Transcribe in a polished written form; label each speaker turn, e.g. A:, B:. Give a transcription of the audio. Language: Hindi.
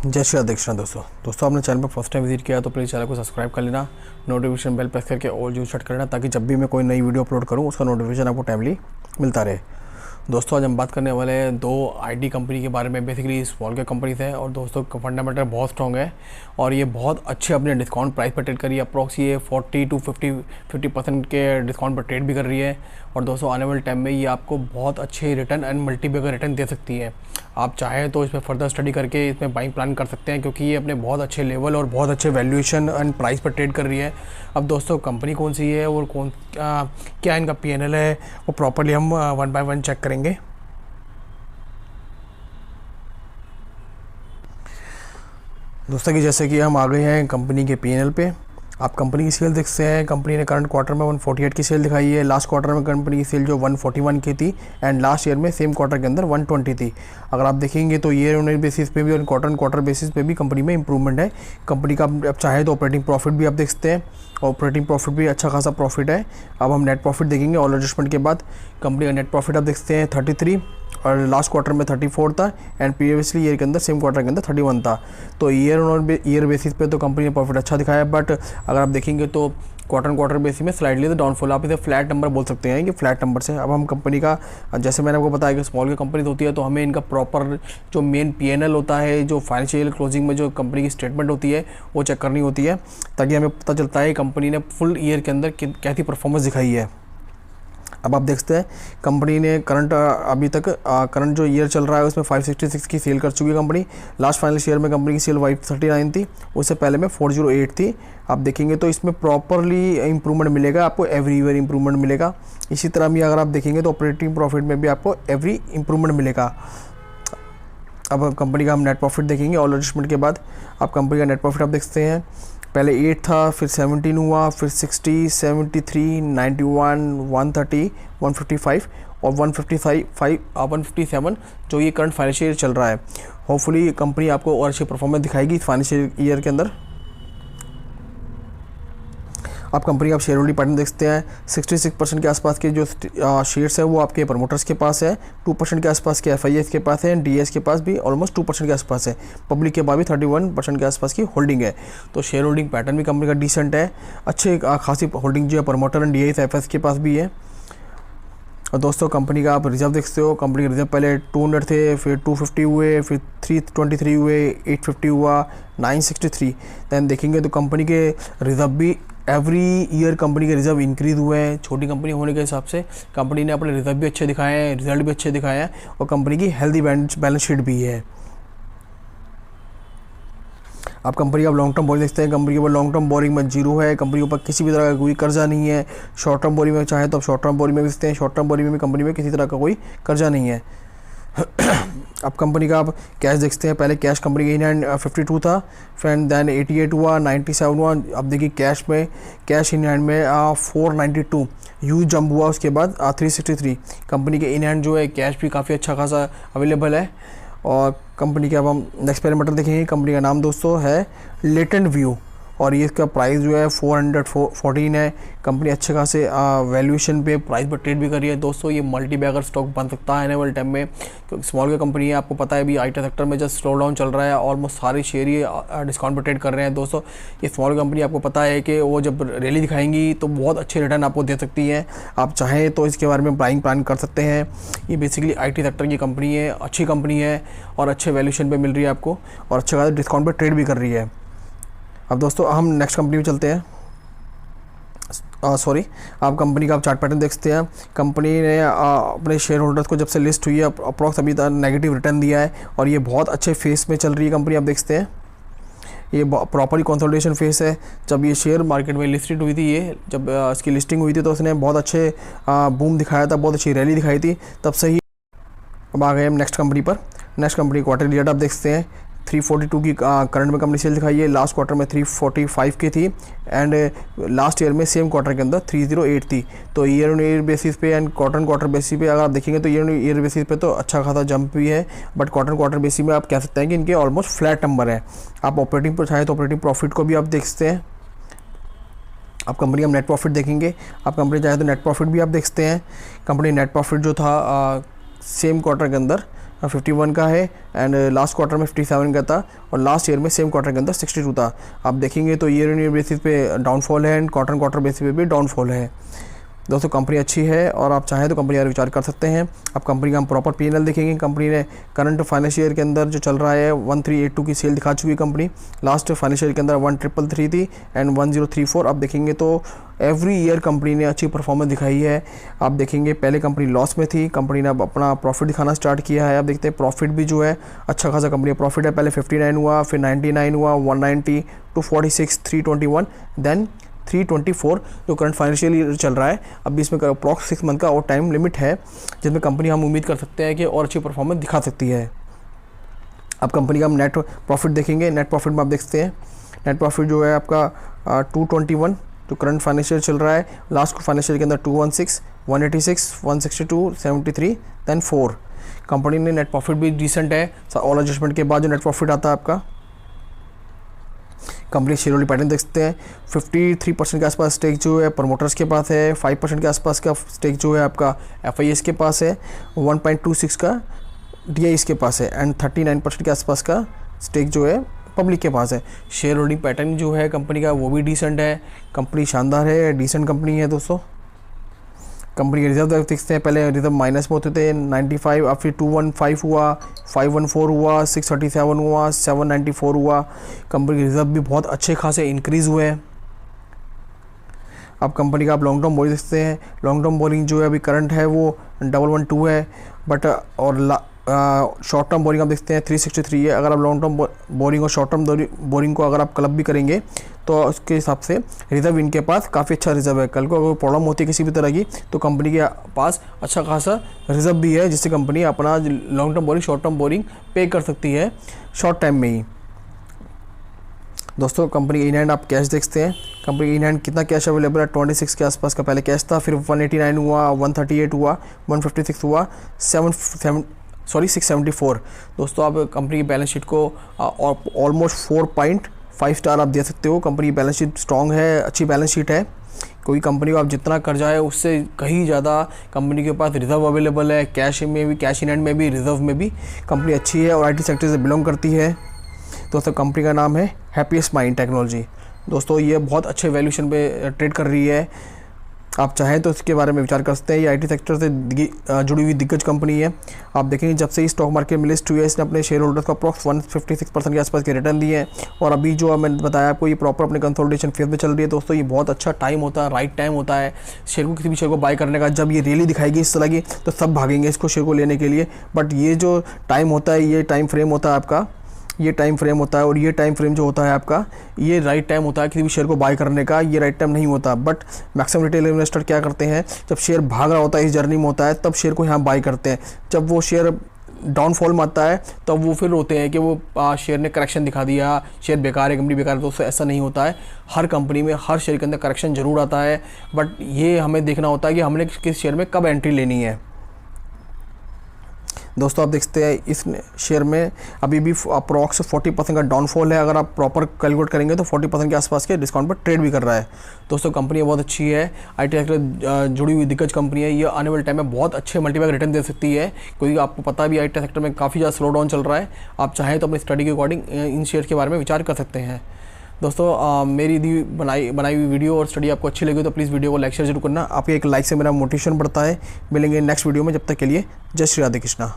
A: जय श्री राधे कृष्ण। दोस्तों आपने चैनल पर फर्स्ट टाइम विजिट किया तो प्लीज़ चैनल को सब्सक्राइब कर लेना, नोटिफिकेशन बेल प्रेस करके ऑल जो सेट करना, ताकि जब भी मैं कोई नई वीडियो अपलोड करूं उसका नोटिफिकेशन आपको टाइमली मिलता रहे। दोस्तों आज हम बात करने वाले हैं दो आईटी कंपनी के बारे में। बेसिकली स्मॉल कैप कंपनीज है और दोस्तों फंडामेंटल बहुत स्ट्रॉन्ग है और ये बहुत अच्छे अपने डिस्काउंट प्राइस पर ट्रेड कर रही है। अप्रॉक्स ये 40 to 50% के डिस्काउंट पर ट्रेड भी कर रही है और दोस्तों आने वाले टाइम में ये आपको बहुत अच्छे रिटर्न एंड मल्टीबैगर रिटर्न दे सकती है। आप चाहें तो इसमें फर्दर स्टडी करके इसमें बाइंग प्लान कर सकते हैं, क्योंकि ये अपने बहुत अच्छे लेवल और बहुत अच्छे वैल्यूएशन एंड प्राइस पर ट्रेड कर रही है। अब दोस्तों कंपनी कौन सी है और क्या इनका पीएनएल है वो प्रॉपर्ली हम वन बाय वन चेक करेंगे। दोस्तों कि जैसे कि हम आ गए हैं कंपनी के पीएनएल पे, आप कंपनी की सेल देख सकते हैं। कंपनी ने करंट क्वार्टर में 148 की सेल दिखाई है। लास्ट क्वार्टर में कंपनी की सेल जो 141 की थी एंड लास्ट ईयर में सेम क्वार्टर के अंदर 120 थी। अगर आप देखेंगे तो ईयर ऑन ईयर बेसिस पे भी और क्वार्टर बेसिस पे भी कंपनी में इंप्रूवमेंट है। कंपनी का आप चाहे तो ऑपरेटिंग प्रॉफिट भी आप देख सकते हैं, ऑपरेटिंग प्रॉफिट भी अच्छा खासा प्रॉफिट है। अब हम नेट प्रॉफिट देखेंगे ऑल एडजस्टमेंट के बाद। कंपनी का नेट प्रॉफिट आप देख सकते हैं 33 और लास्ट क्वार्टर में 34 था एंड प्रीवियसली ईयर के अंदर सेम क्वार्टर के अंदर 31 था। तो ईयर ऑन ईयर बेसिस पे तो कंपनी ने प्रॉफिट अच्छा दिखाया, बट अगर आप देखेंगे तो क्वार्टर बेसिस में स्लाइडली तो डाउनफॉल, आप इसे फ्लैट नंबर बोल सकते हैं कि फ्लैट नंबर से। अब हम कंपनी का, जैसे मैंने आपको बताया कि स्मॉल की कंपनी होती है तो हमें इनका प्रॉपर जो मेन पीएनएल होता है, जो फाइनेंशियल क्लोजिंग में जो कंपनी की स्टेटमेंट होती है वो चेक करनी होती है, ताकि हमें पता चलता है कंपनी ने फुल ईयर के अंदर कैसी परफॉर्मेंस दिखाई है। अब आप देखते हैं कंपनी ने अभी तक करंट जो ईयर चल रहा है उसमें 566 की सेल कर चुकी है कंपनी। लास्ट फाइनेंशियल ईयर में कंपनी की सेल 539 थी, उससे पहले में 408 थी। आप देखेंगे तो इसमें प्रॉपरली इंप्रूवमेंट मिलेगा, आपको एवरी ईयर इंप्रूवमेंट मिलेगा। इसी तरह भी अगर आप देखेंगे तो ऑपरेटिंग प्रॉफिट में भी आपको एवरी इंप्रूवमेंट मिलेगा। अब कंपनी का हम नेट प्रॉफिट देखेंगे ऑल एडजस्टमेंट के बाद। आप कंपनी का नेट प्रॉफिट आप देखते हैं, पहले 8 था, फिर 17 हुआ, फिर 60, 73, 91, 130, 155 और 157 जो ये करंट फाइनेंशियल ईयर चल रहा है। होपफुली कंपनी आपको और अच्छी परफॉर्मेंस दिखाएगी इस फाइनेंशियल ईयर के अंदर। आप कंपनी का शेयर होल्डिंग पैटर्न देख सकते हैं। 66% के आसपास के जो शेयर्स है वो आपके प्रमोटर्स के पास है, 2% के आसपास के एफआईएस के पास है, डीएस के पास भी ऑलमोस्ट 2% के आसपास है, पब्लिक के पास भी 31% के आसपास की होल्डिंग है। तो शेयर होल्डिंग पैटर्न भी कंपनी का डिसेंट है, अच्छे खासी होल्डिंग जो है प्रमोटर एंड डीएस एफएस के पास भी है। और दोस्तों कंपनी का आप रिजर्व देखते हो, कंपनी के रिजर्व पहले 200 थे, फिर 250 हुए, फिर 323 हुए, 850 हुआ, 963। दैन देखेंगे तो कंपनी के रिजर्व भी एवरी ईयर कंपनी के रिजर्व इंक्रीज हुए हैं। छोटी कंपनी होने के हिसाब से कंपनी ने अपने रिजर्व भी अच्छे दिखाए हैं, रिजल्ट भी अच्छे दिखाए हैं और कंपनी की हेल्दी बैलेंस शीट भी है। आप कंपनी का लॉन्ग टर्म बोरिंग देखते हैं, कंपनी के ऊपर लॉन्ग टर्म बोरिंग में जीरो है, कंपनी के ऊपर किसी भी तरह का कोई कर्जा नहीं है। शॉर्ट टर्म बोरिंग में चाहे तो आप शॉर्ट टर्म बोरिंग में देखते हैं, शॉर्ट टर्म बोरिंग में भी कंपनी में किसी तरह का कोई कर्जा नहीं है। अब कंपनी का आप कैश देखते हैं, पहले कैश कंपनी का इन हैंड 52 था, फिर दैन 88 हुआ, 97 हुआ। अब देखिए कैश इन हैंड में 492 यूज जंप हुआ, उसके बाद 363। कंपनी के इन हैंड जो है कैश भी काफ़ी अच्छा खासा अवेलेबल है। और कंपनी के अब हम नेक्स्ट पैरामीटर देखेंगे। कंपनी का नाम दोस्तों है लेटेंट व्यू और ये इसका प्राइस जो है 414 है। कंपनी अच्छे खासे वैल्यूएशन पे प्राइस पर ट्रेड भी कर रही है। दोस्तों ये मल्टी बैगर स्टॉक बन सकता है आने वाले टाइम में, क्योंकि स्मॉल की कंपनी है, आपको पता है अभी आईटी सेक्टर में जस्ट स्लो डाउन चल रहा है, ऑलमोस्ट सारे शेयर ही डिस्काउंट पर ट्रेड कर रहे हैं। दोस्तों ये स्मॉल कंपनी आपको पता है कि वो जब रैली दिखाएंगी तो बहुत अच्छे रिटर्न आपको दे सकती हैं। आप चाहें तो इसके बारे में बाइंग प्लान कर सकते हैं। ये बेसिकली आईटी सेक्टर की कंपनी है, अच्छी कंपनी है और अच्छे वैल्यूएशन पे मिल रही है आपको और अच्छे खासा डिस्काउंट पर ट्रेड भी कर रही है। अब दोस्तों हम नेक्स्ट कंपनी में चलते हैं। आप कंपनी का आप चार्ट पैटर्न देख सकते हैं। कंपनी ने अपने शेयर होल्डर्स को जब से लिस्ट हुई है अप्रॉक्स अभी तक नेगेटिव रिटर्न दिया है और ये बहुत अच्छे फेस में चल रही है कंपनी। आप देख सकते हैं ये प्रॉपरली कंसोलिडेशन फेस है। जब ये शेयर मार्केट में लिस्टेड हुई थी, ये जब इसकी लिस्टिंग हुई थी तो उसने बहुत अच्छे बूम दिखाया था, बहुत अच्छी रैली दिखाई थी, तब से ही। अब आ गए हम नेक्स्ट कंपनी पर। नेक्स्ट कंपनी क्वार्टरली डेटा आप देख सकते हैं। 342 की करंट में कंपनी सेल दिखाई है, लास्ट क्वार्टर में 345 की थी एंड लास्ट ईयर में सेम क्वार्टर के अंदर 308 थी। तो ईयर ऑन ईयर बेसिस पे एंड क्वार्टर बेसिस पे अगर आप देखेंगे तो ईयर ऑन ईयर बेसिस पे तो अच्छा खासा जंप भी है, बट क्वार्टर बेसिस में आप कह सकते हैं कि इनके ऑलमोस्ट फ्लैट नंबर है। आप ऑपरेटिंग पर चाहे तो ऑपरेटिंग प्रॉफिट को भी आप देख सकते हैं। आप कंपनी का नेट प्रॉफिट देखेंगे, आप कंपनी चाहे तो नेट प्रॉफिट भी आप देख सकते हैं। कंपनी नेट प्रॉफिट जो था सेम क्वार्टर के अंदर 51 का है एंड लास्ट क्वार्टर में 57 का था और लास्ट ईयर में सेम क्वार्टर के अंदर 62 था। आप देखेंगे तो ईयर ऑन ईयर बेसिस पे डाउनफॉल है एंड क्वार्टर बेसिस पे भी डाउनफॉल है। दोस्तों कंपनी अच्छी है और आप चाहें तो कंपनी यार विचार कर सकते हैं। आप कंपनी का हम प्रॉपर P&L देखेंगे। कंपनी ने करंट फाइनेंशियल ईयर के अंदर जो चल रहा है 1382 की सेल दिखा चुकी है कंपनी। लास्ट फाइनेंशियल ईयर के अंदर 1333 थी एंड 1034। आप देखेंगे तो एवरी ईयर कंपनी ने अच्छी परफॉर्मेंस दिखाई है। आप देखेंगे पहले कंपनी लॉस में थी, कंपनी ने अब अपना प्रॉफिट दिखाना स्टार्ट किया है। आप देखते हैं प्रॉफिट भी जो है अच्छा खासा कंपनी का प्रॉफिट है। पहले 59 हुआ, फिर 99 हुआ, 190, 246, 321, देन 324 जो करंट फाइनेंशियल ईयर चल रहा है। अभी इसमें अप्रॉक्स 6 मंथ का और टाइम लिमिट है जिसमें कंपनी हम उम्मीद कर सकते हैं कि और अच्छी परफॉर्मेंस दिखा सकती है। अब कंपनी का हम नेट प्रॉफिट देखेंगे। नेट प्रॉफिट में आप देखते हैं नेट प्रॉफिट जो है आपका 221 जो करंट फाइनेंशियल चल रहा है। लास्ट फाइनेंशियल के अंदर 216, 186, 162, 73, देन 4। कंपनी ने नेट प्रॉफिट भी डिसेंट है। ऑल एडजस्टमेंट के बाद जो नेट प्रॉफिट आता है आपका। कंपनी शेयर होल्डिंग पैटर्न देखते हैं। 53% के आसपास स्टेक जो है प्रमोटर्स के पास है, 5% के आसपास का स्टेक जो है आपका FIS के पास है, 1.26 का DIS के पास है एंड 39% के आसपास का स्टेक जो है पब्लिक के पास है। शेयर होल्डिंग पैटर्न जो है कंपनी का वो भी डिसेंट है। कंपनी शानदार है, डिसेंट कंपनी है दोस्तों। कंपनी के रिजर्व देखते हैं। पहले रिजर्व माइनस में होते थे 95, अब फिर 215 हुआ, 514 हुआ, 637 हुआ, 794 हुआ। कंपनी के रिजर्व भी बहुत अच्छे खासे इंक्रीज़ हुए हैं। अब कंपनी का आप लॉन्ग टर्म बोरिंग देखते हैं। लॉन्ग टर्म बोरिंग जो है अभी करंट है वो 112 है, बट और शॉर्ट टर्म बोरिंग आप देखते हैं 363 है। अगर आप लॉन्ग टर्म बोरिंग और शॉर्ट टर्म बोरिंग को अगर आप क्लब भी करेंगे तो उसके हिसाब से रिजर्व इनके पास काफ़ी अच्छा रिजर्व है। कल को अगर प्रॉब्लम होती है किसी भी तरह की तो कंपनी के पास अच्छा खासा रिजर्व भी है जिससे कंपनी अपना long term borrowing short term borrowing पे कर सकती है शॉर्ट टाइम में ही। दोस्तों कंपनी इन हैंड आप कैश देखते हैं। कंपनी इन हैंड कितना कैश अवेलेबल है 26 के आसपास का पहले कैश था, फिर 189 हुआ, 138 हुआ, 156 हुआ, 674। दोस्तों आप कंपनी की बैलेंस शीट को ऑलमोस्ट 4.5 स्टार आप दे सकते हो। कंपनी की बैलेंस शीट स्ट्रॉन्ग है, अच्छी बैलेंस शीट है। कोई कंपनी को आप जितना कर्जा है उससे कहीं ज़्यादा कंपनी के पास रिजर्व अवेलेबल है। कैश में भी, कैश इन हैंड में भी, रिजर्व में भी कंपनी अच्छी है और IT सेक्टर से बिलोंग करती है। दोस्तों कंपनी का नाम है हैप्पीएस्ट माइंड टेक्नोलॉजी। दोस्तों ये बहुत अच्छे वैल्यूएशन पे ट्रेड कर रही है। आप चाहें तो इसके बारे में विचार कर सकते हैं। ये IT सेक्टर से जुड़ी हुई दिग्गज कंपनी है। आप देखेंगे जब से ही स्टॉक मार्केट में लिस्ट हुई है इसने अपने शेयर होल्डर्स को अप्रॉक्स 156% के आसपास के रिटर्न दिए हैं और अभी जो मैंने बताया आपको ये प्रॉपर अपने कंसोलिडेशन फेज में चल रही है। दोस्तों ये बहुत अच्छा टाइम होता है, राइट टाइम होता है शेयर को, किसी भी शेयर को बाय करने का। जब ये रैली दिखाएगी इस तरह की तो सब भागेंगे इसको शेयर को लेने के लिए, बट ये जो टाइम होता है ये टाइम फ्रेम होता है आपका, ये टाइम फ्रेम होता है और ये टाइम फ्रेम जो होता है आपका ये राइट टाइम होता है किसी भी शेयर को बाय करने का। ये राइट टाइम नहीं होता, बट मैक्सिमम रिटेल इन्वेस्टर क्या करते हैं जब शेयर भाग रहा होता है, इस जर्नी में होता है, तब शेयर को यहाँ बाय करते हैं। जब वो शेयर डाउनफॉल में आता है तब वो फिर होते हैं कि वो शेयर ने करेक्शन दिखा दिया, शेयर बेकार है, कंपनी बेकार है। दोस्तों ऐसा नहीं होता है। हर कंपनी में हर शेयर के अंदर करेक्शन ज़रूर आता है, बट ये हमें देखना होता है कि हमने किस शेयर में कब एंट्री लेनी है। दोस्तों आप देखते हैं इस शेयर में अभी भी अप्रॉक्स 40% का डाउनफॉल है। अगर आप प्रॉपर कैलकुलेट करेंगे तो 40% के आसपास के डिस्काउंट पर ट्रेड भी कर रहा है। दोस्तों कंपनी बहुत अच्छी है, IT सेक्टर जुड़ी हुई दिग्गज कंपनी है। ये आने वाले टाइम में बहुत अच्छे मल्टीबैग रिटर्न दे सकती है, क्योंकि आपको पता भी IT सेक्टर में काफ़ी ज़्यादा स्लो डाउन चल रहा है। आप चाहें तो अपनी स्टडी के अकॉर्डिंग इन शेयर के बारे में विचार कर सकते हैं। दोस्तों मेरी बनाई हुई वीडियो और स्टडी आपको अच्छी लगी तो प्लीज़ वीडियो को लाइक शेयर जरूर करना। आपके एक लाइक से मेरा मोटिवेशन बढ़ता है। मिलेंगे नेक्स्ट वीडियो में, जब तक के लिए जय श्री राधे कृष्णा।